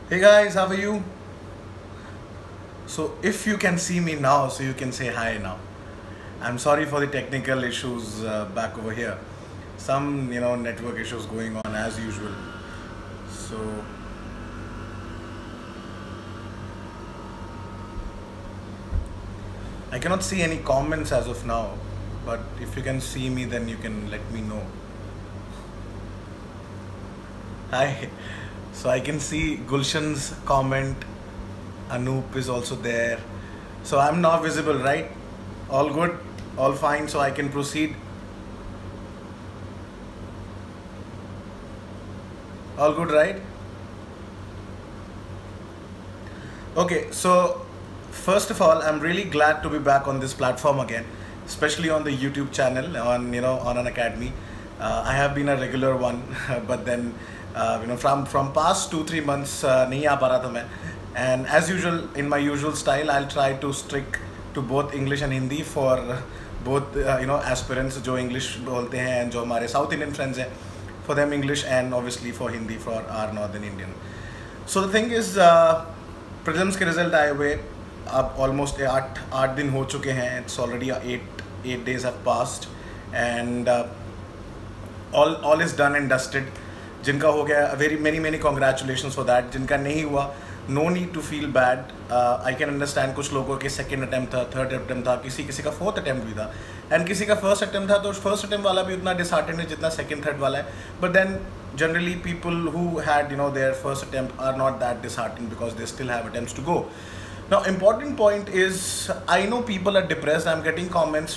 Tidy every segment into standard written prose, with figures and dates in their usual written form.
Hey guys, how are you? So if you can see me now, so you can say hi now. I'm sorry for the technical issues back over here. Some network issues going on as usual. So I cannot see any comments as of now. But if you can see me, then you can let me know. Hi. So I can see Gulshan's comment. Anoop is also there. So I'm now visible, right? All good, all fine, so I can proceed. All good, right? Okay, so first of all, I'm really glad to be back on this platform again, especially on the YouTube channel on an academy. I have been a regular one, but then from past 2-3 months नहीं आ पा रहा था मैं. And as usual, in my usual style, I'll try to stick to both English and Hindi for both aspirants जो English बोलते हैं and जो हमारे South Indian friends हैं, for them English and obviously for Hindi for our Northern Indian. So the thing is, prelims के result आए हुए अब ऑलमोस्ट आठ दिन हो चुके हैं. It's already eight days have passed and all is done and dusted. जिनका हो गया very many congratulations for that. जिनका नहीं हुआ, no need to feel bad. I can understand कुछ लोगों के सेकेंड अटैम्प्ट था, थर्ड अटैम्प्ट था, किसी का फोर्थ अटैम्प्ट भी था एंड किसी का फर्स्ट अटैम्प्ट था. तो फर्स्ट अटैम्प्ट वाला भी उतना डिसहार्टेंड है जितना सेकेंड थर्ड वाला है. But then generally people who had their first attempt are not that disheartened because they still have attempts to go. Now important point is, I know people are depressed. I'm getting comments,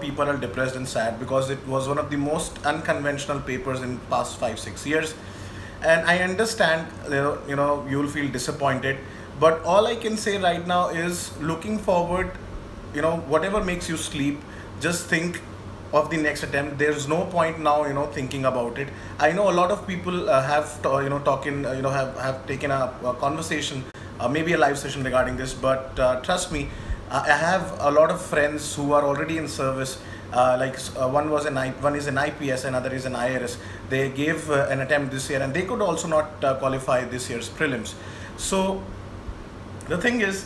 people are depressed and sad because it was one of the most unconventional papers in past 5-6 years, and I understand you'll feel disappointed, but all I can say right now is, looking forward, whatever makes you sleep, just think of the next attempt. There's no point now thinking about it. I know a lot of people have taken a conversation, maybe a live session regarding this, but trust me, I have a lot of friends who are already in service. One is an IPS, another is an IRS. They gave an attempt this year and they could also not qualify this year's prelims. So the thing is,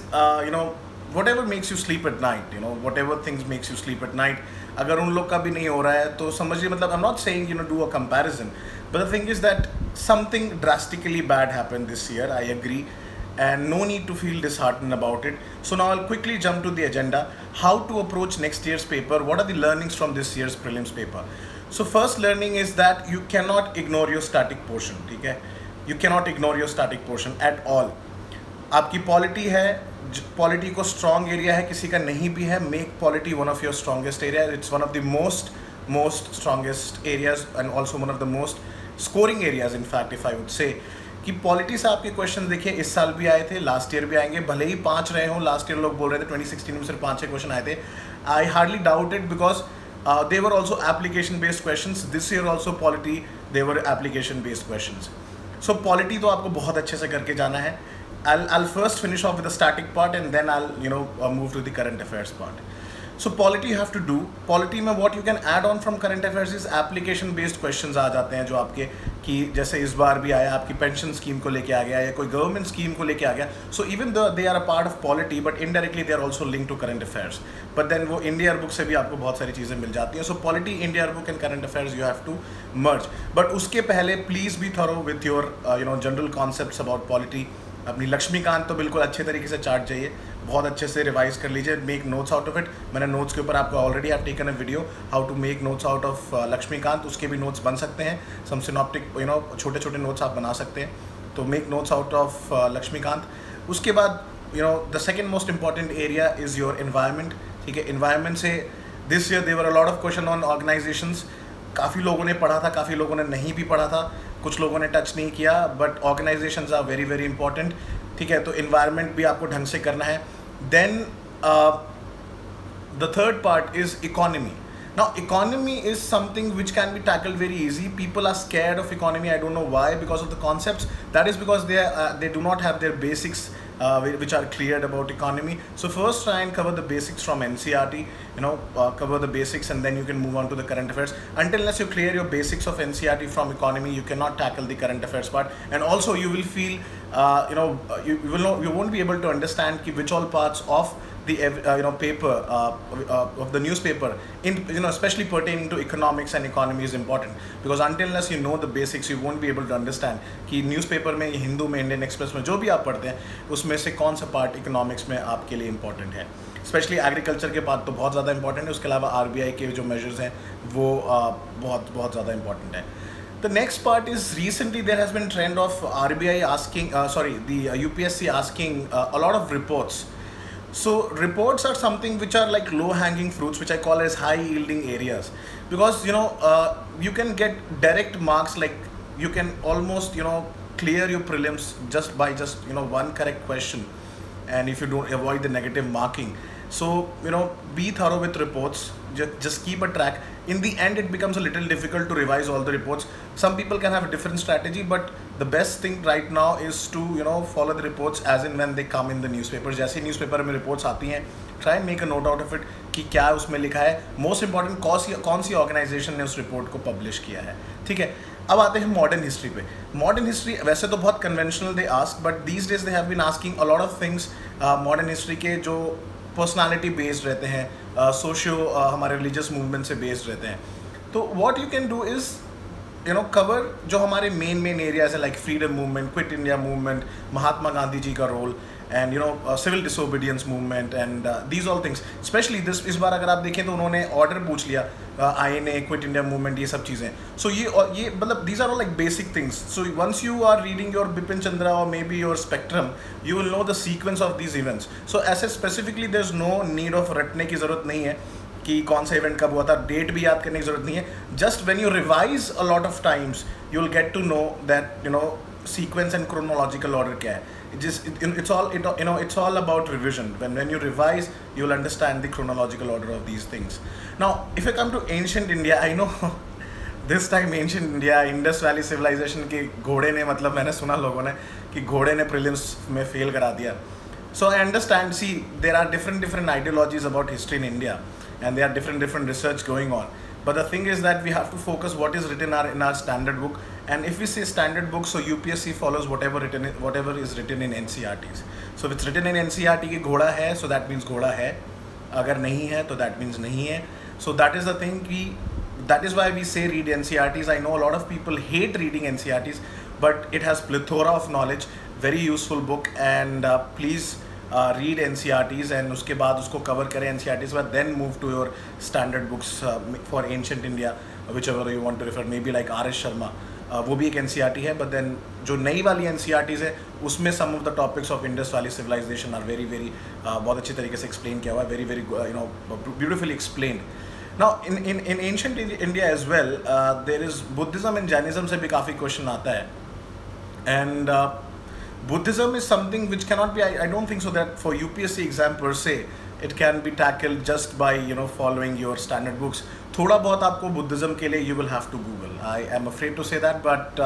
whatever makes you sleep at night, whatever things makes you sleep at night, अगर उन लोग का भी नहीं हो रहा है तो समझिए, मतलब I'm not saying do a comparison, but the thing is that something drastically bad happened this year. I agree, and no need to feel disheartened about it. So now I'll quickly jump to the agenda. How to approach next year's paper? What are the learnings from this year's prelims paper? So first learning is that you cannot ignore your static portion. ठीक है, you cannot ignore your static portion at all. आपकी polity है, polity को strong area है, किसी का नहीं भी है. Make polity one of your strongest area. It's one of the most strongest areas and also one of the most scoring areas. In fact if I would say कि polity से आपके question देखिए, इस साल भी आए थे, लास्ट ईयर भी आएंगे, भले ही 5 रहे हों. लास्ट ईयर लोग बोल रहे थे 2016 में सिर्फ 5-6 क्वेश्चन आए थे. I hardly doubt it because they were also application based questions. This year also polity, they were application based questions. So polity तो आपको बहुत अच्छे से करके जाना है. I'll first finish off with the static part and then I'll move to the current affairs part. So polity you have to do. Polity में what you can add on from current affairs is application based questions आ जाते हैं, जो आपके कि जैसे इस बार भी आया, आपकी पेंशन स्कीम को लेके आ गया या कोई गवर्नमेंट स्कीम को लेके आ गया. So even though they are a part of polity, but indirectly they are also linked to current affairs. But then वो India book से भी आपको बहुत सारी चीज़ें मिल जाती हैं. So polity, India book and current affairs you have to merge. But उसके पहले please be thorough with your general concepts about polity. अपनी लक्ष्मीकांत तो बिल्कुल अच्छे तरीके से चार्ट चाहिए, बहुत अच्छे से रिवाइज कर लीजिए. Make notes out of it. मैंने नोट्स के ऊपर आपको already have taken a video how to make notes out of Laxmikanth. उसके भी नोट्स बन सकते हैं. सम सिनॉप्टिक छोटे छोटे नोट्स आप बना सकते हैं. तो make notes out of Laxmikanth. उसके बाद the second most important area is your environment. ठीक है, एनवायरनमेंट से this year there were a lot of question on organisations. काफ़ी लोगों ने पढ़ा था, काफ़ी लोगों ने नहीं भी पढ़ा था, कुछ लोगों ने टच नहीं किया, but organisations are very very important. ठीक है, तो इन्वायरमेंट भी आपको ढंग से करना है. Then the third part is economy. Now, economy is something which can be tackled very easy. People are scared of economy. I don't know why, because of the concepts. That is because they do not have their basics which are cleared about economy. So first try and cover the basics from NCERT, cover the basics, and then you can move on to the current affairs. Unless you clear your basics of NCERT from economy, you cannot tackle the current affairs part. And also you will feel, you won't be able to understand which all parts of the paper of the newspaper especially pertaining to economics and economy is important, because unless you know the basics you won't be able to understand कि newspaper में, हिंदू में, Indian express में जो भी आप पढ़ते हैं उसमें से कौन सा पार्ट इकोनॉमिक्स में आपके लिए इंपॉर्टेंट है. स्पेशली एग्रीकल्चर के पार्ट तो बहुत ज़्यादा इंपॉर्टेंट है. उसके अलावा RBI के जो मेजर्स हैं वो बहुत ज़्यादा इंपॉर्टेंट है. The next part is recently there has been trend of RBI asking, the UPSC asking a lot of reports. So reports are something which are like low-hanging fruits, which I call as high-yielding areas, because you can get direct marks, like you can almost clear your prelims just by one correct question, and if you don't avoid the negative marking. So be thorough with reports. Just keep a track. In the end, it becomes a little difficult to revise all the reports. Some people can have a different strategy, but the best thing right now is to follow the reports as and when they come in the newspapers. जैसे newspaper में reports आती हैं, try and make a note out of it कि क्या उसमें लिखा है. Most important कौन सी organization ने उस report को publish किया है. ठीक है. अब आते हैं modern history पे. Modern history वैसे तो बहुत conventional they ask, but these days they have been asking a lot of things. Modern history के जो पर्सनालिटी बेस्ड रहते हैं, सोशियो हमारे रिलीजियस मूवमेंट से बेस्ड रहते हैं. तो what you can do is cover जो हमारे मेन एरियाज है, like freedom movement, quit India movement, Mahatma Gandhi ji का role, and civil disobedience movement, and these all things. Specially इस बार अगर आप देखें तो उन्होंने ऑर्डर पूछ लिया, INA, क्विट इंडिया मूवमेंट, ये सब चीज़ें. सो ये मतलब these are all like basic things. So once you are reading your Bipin Chandra और maybe your Spectrum, you will know the sequence of these events. So ऐसे specifically there is no need of रटने की ज़रूरत नहीं है कि कौन सा इवेंट कब हुआ था, डेट भी याद करने की ज़रूरत नहीं है. Just when you revise a lot of times you will get to know that sequence and chronological order क्या है. It's all about revision. When you revise, you will understand the chronological order of these things. Now, if I come to ancient India, I know this time ancient India, Indus Valley civilization के घोड़े ने, मतलब मैंने सुना लोगों ने कि घोड़े ने prelims में fail करा दिया. So I understand. See, there are different ideologies about history in India, and there are different research going on. But the thing is that we have to focus what is written in our standard book. And if we say standard book, so UPSC follows whatever is written in NCERTs. So if it's written in NCERT कि घोड़ा है, so that means घोड़ा है. अगर नहीं है, तो that means नहीं है. So that is the thing. That is why we say read NCERTs. I know a lot of people hate reading NCERTs, but it has plethora of knowledge. Very useful book, and please read NCERTs, and उसके बाद उसको cover करें NCERTs, but then move to your standard books for ancient India, whichever you want to refer. Maybe like R.S. Sharma, वो भी एक NCERT है, but then जो नई वाली NCERTs है उसमें some of the topics of Indus Valley civilization are very बहुत अच्छी तरीके से explain किया हुआ है, very beautifully explained. Now in ancient India as well, there is Buddhism and Jainism से भी काफ़ी question आता है, and Buddhism is something which cannot be, I don't think so that for UPSC exam per se, it can be tackled just by following your standard books. थोड़ा बहुत आपको Buddhism के लिए you will have to Google. I am afraid to say that, but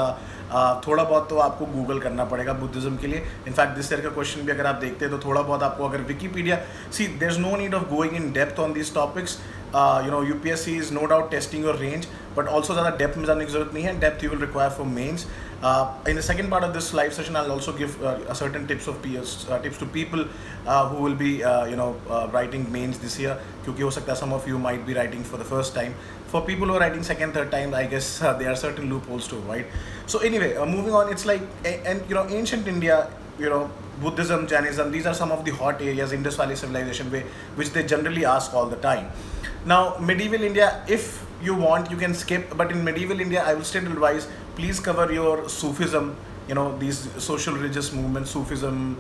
थोड़ा बहुत तो आपको Google करना पड़ेगा बुद्धिज़्म के लिए. In fact, this year का question भी अगर आप देखते हैं तो थोड़ा बहुत आपको अगर Wikipedia, see, there's no need of going in depth on these topics. UPSC is no doubt testing your range, but also ज़्यादा depth में जाने की ज़रूरत नहीं है. Depth you will require for mains. In the second part of this live session, I'll also give certain tips to people who will be writing mains this year. क्योंकि हो सकता है some of you might be writing for the first time. For people who are writing second, third time, I guess there are certain loopholes too, right? So anyway, moving on, it's like, and ancient India, Buddhism, Jainism, these are some of the hot areas, Indus Valley civilization, which they generally ask all the time. Now, medieval India, if you want, you can skip, but in medieval India, I will still advise, please cover your Sufism, these social religious movements, Sufism,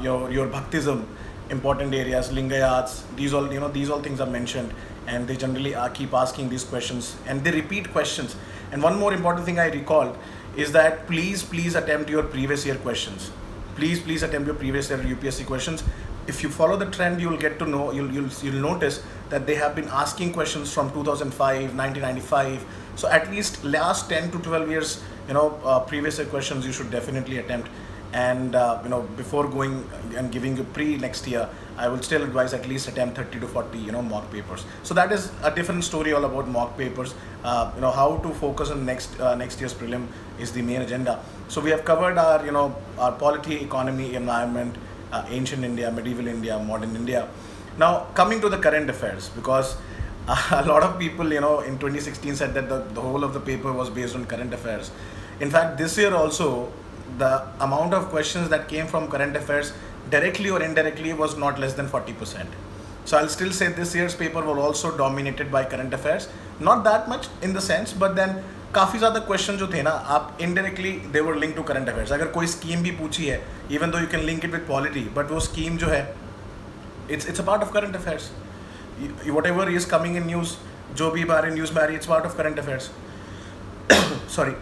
your Bhaktism, important areas, Lingayats, these all things are mentioned, and they generally keep asking these questions, and they repeat questions. And one more important thing I recalled is that please attempt your previous year questions. Please attempt your previous year UPSC questions. If you follow the trend, you will get to know, you'll notice that they have been asking questions from 2005, 1995. So at least last 10 to 12 years, previous year questions you should definitely attempt. And before going and giving you pre next year, I will still advise at least attempt 30 to 40 mock papers. So that is a different story all about mock papers. How to focus on next year's prelim is the main agenda. So we have covered our polity, economy, environment, ancient India, medieval India, modern India. Now coming to the current affairs, because a lot of people in 2016 said that the whole of the paper was based on current affairs. In fact, this year also, the amount of questions that came from current affairs directly or indirectly was not less than 40%. So I'll still say this year's paper was also dominated by current affairs. Not that much in the sense, but then काफ़ी ज़्यादा question जो थे ना, आप indirectly they were linked to current affairs. अगर कोई scheme भी पूछी है, even though you can link it with polity, but वो स्कीम जो है, it's a part of current affairs. Whatever is coming in news, जो भी बारे न्यूज़ में आ रही, it's part of current affairs. Sorry.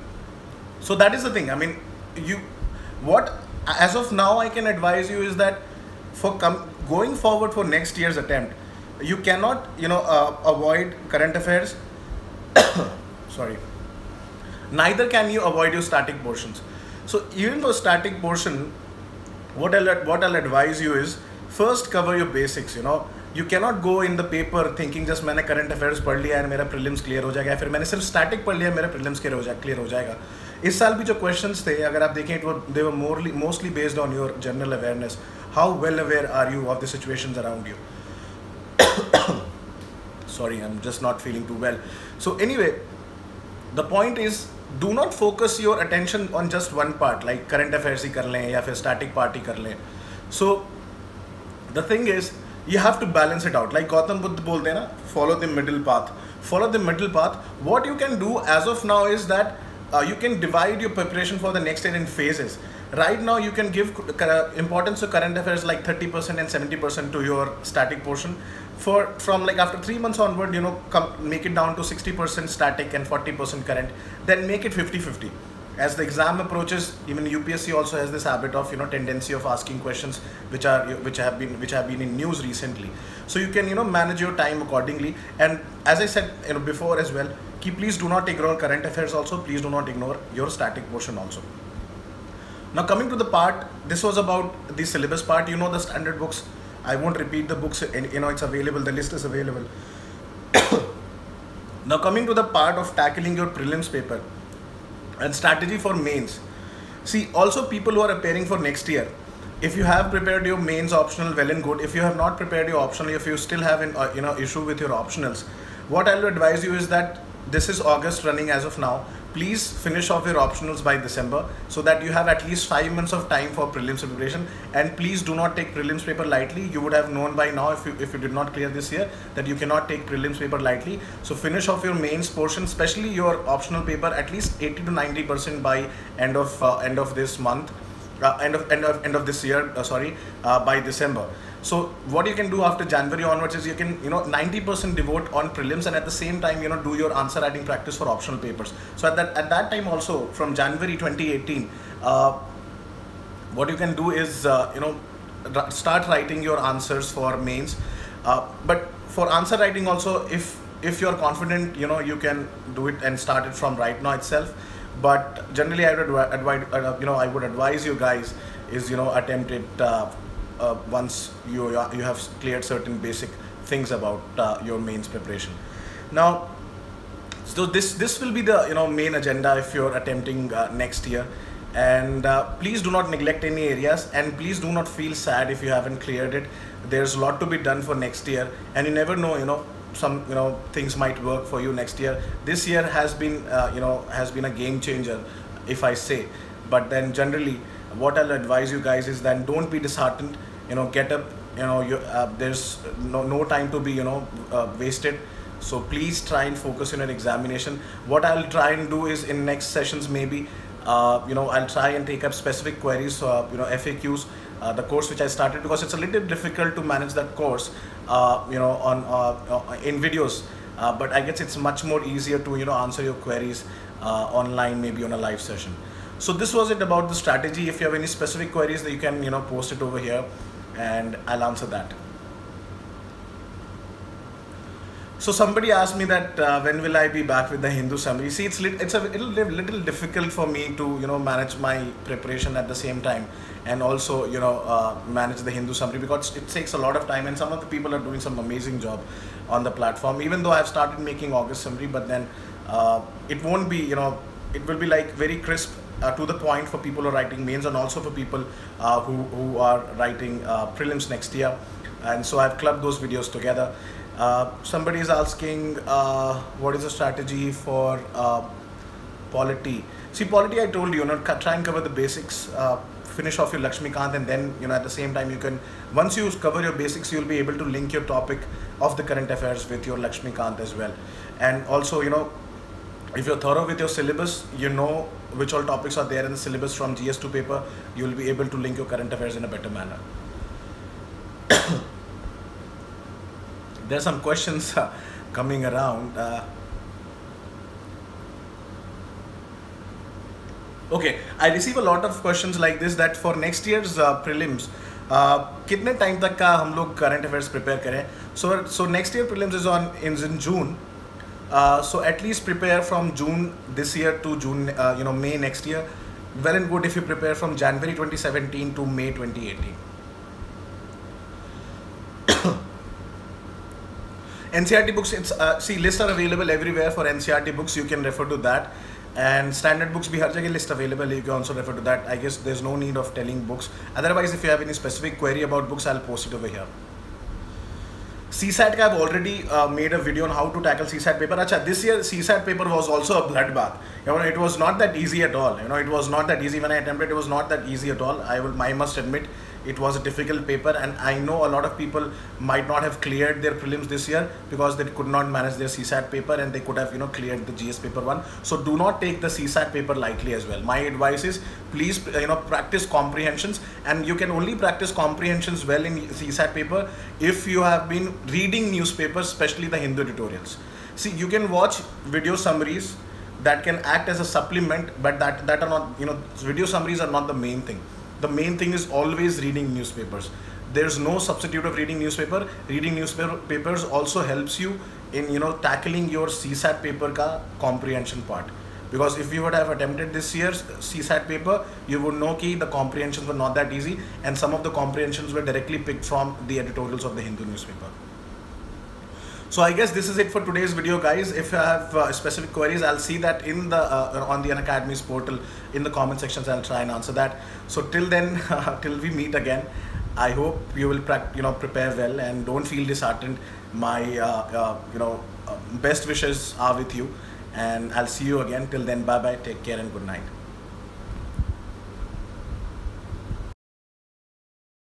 So that is the thing. I mean, what as of now I can advise you is that for going forward for next year's attempt, you cannot avoid current affairs. Sorry. Neither can you avoid your static portions. So even for static portion, what I'll advise you is first cover your basics. You cannot go in the paper thinking just मैंने current affairs पढ़ लिया है मेरा prelims clear हो जाएगा, फिर मैंने सिर्फ static पढ़ लिया मेरा prelims clear हो जाएगा. इस साल भी जो questions थे, अगर आप देखें they were mostly based on your general awareness. How well aware are you of the situations around you? Sorry, I'm just not feeling too well. So anyway, the point is, do not focus your attention on just one part, like current affairs ही कर लें या फिर static part ही कर लें. So the thing is, you have to balance it out. Like Gautam Buddha बोलते हैं ना, follow the middle path. Follow the middle path. What you can do as of now is that you can divide your preparation for the next year in phases. Right now, you can give importance to current affairs like 30% and 70% to your static portion. From like after 3 months onward, make it down to 60% static and 40% current. Then make it 50-50. As the exam approaches, even UPSC also has this habit of tendency of asking questions which have been in news recently. So you can manage your time accordingly. And as I said before as well, please do not ignore current affairs also. Please do not ignore your static portion also. Now coming to the part, this was about the syllabus part. The standard books. I won't repeat the books. It's available. The list is available. Now coming to the part of tackling your prelims paper and strategy for mains. See, also people who are appearing for next year, if you have prepared your mains optional, well and good. If you have not prepared your optional, if you still have an issue with your optionals, what I will advise you is that this is August running as of now. Please finish off your optionals by December so that you have at least 5 months of time for prelims preparation. And please do not take prelims paper lightly. You would have known by now, if you did not clear this year, that you cannot take prelims paper lightly. So finish off your mains portion, especially your optional paper, at least 80 to 90% by end of this month, end of this year. By December. So what you can do after January onwards is you can 90% devote on prelims, and at the same time do your answer writing practice for optional papers. So at that time also, from January 2018, what you can do is start writing your answers for mains. But for answer writing also, if you're confident, you can do it and start it from right now itself. But generally I would advise you guys is attempt it once you have cleared certain basic things about your mains preparation. Now, so this will be the main agenda if you're attempting next year. And please do not neglect any areas, and please do not feel sad if you haven't cleared it. There's a lot to be done for next year, and you never know, some things might work for you next year. This year has been a game changer, if I say. But then generally what I'll advise you guys is that don't be disheartened. Get up. There's no time to be wasted. So please try and focus on your examination. What I'll try and do is in next sessions maybe I'll try and take up specific queries, FAQs, the course which I started, because it's a little difficult to manage that course in videos, but I guess it's much more easier to answer your queries online, maybe on a live session. So this was it about the strategy. If you have any specific queries, that you can post it over here and I'll answer that. So somebody asked me that when will I be back with the Hindu summary? See, it's a little difficult for me to manage my preparation at the same time, and also manage the Hindu summary, because it takes a lot of time, and some of the people are doing some amazing job on the platform. Even though I've started making August summary, but then it won't be it will be like very crisp, to the point for people who are writing mains, and also for people who are writing prelims next year. And so I've clubbed those videos together. Somebody is asking what is the strategy for polity. See, polity, I told you, try and cover the basics, finish off your Lakshmikant, and then at the same time you can, once you cover your basics, you'll be able to link your topic of the current affairs with your Lakshmikant as well. And also if you're thorough with your syllabus, which all topics are there in the syllabus from GS2 paper, you'll be able to link your current affairs in a better manner. There's some questions coming around. Okay, I receive a lot of questions like this, that for next year's prelims, कितने time तक का हम लोग current affairs prepare करें? So next year prelims is in June. So at least prepare from June this year to June, May next year. Well and good if you prepare from January 2017 to May 2018. NCERT books, see, lists are available everywhere for NCERT books. You can refer to that. And standard books, bhi har jagah list available. You can also refer to that. I guess there's no need of telling books. Otherwise, if you have any specific query about books, I'll post it over here. CSAT, I've already made a video on how to tackle CSAT paper. Achha, this year CSAT paper was also a bloodbath. It was not that easy at all. It was not that easy. When I attempted, it was not that easy at all. I must admit, it was a difficult paper, and I know a lot of people might not have cleared their prelims this year because they could not manage their CSAT paper, and they could have cleared the GS paper 1. So do not take the CSAT paper lightly as well. My advice is, please practice comprehensions, and you can only practice comprehensions well in CSAT paper if you have been reading newspapers, especially the Hindu editorials. See, you can watch video summaries that can act as a supplement, but that are not, video summaries are not the main thing. The main thing is always reading newspapers. There's no substitute of reading newspaper. Reading newspapers also helps you in tackling your CSAT paper ka comprehension part. Because if you would have attempted this year's CSAT paper, you would know that the comprehensions were not that easy, and some of the comprehensions were directly picked from the editorials of the Hindu newspaper. So I guess this is it for today's video, guys. If you have specific queries, I'll see that in the on the Unacademy's portal in the comment sections. I'll try and answer that. So till then, till we meet again, I hope you will prepare well and don't feel disheartened. My best wishes are with you, and I'll see you again. Till then, bye bye. Take care and good night.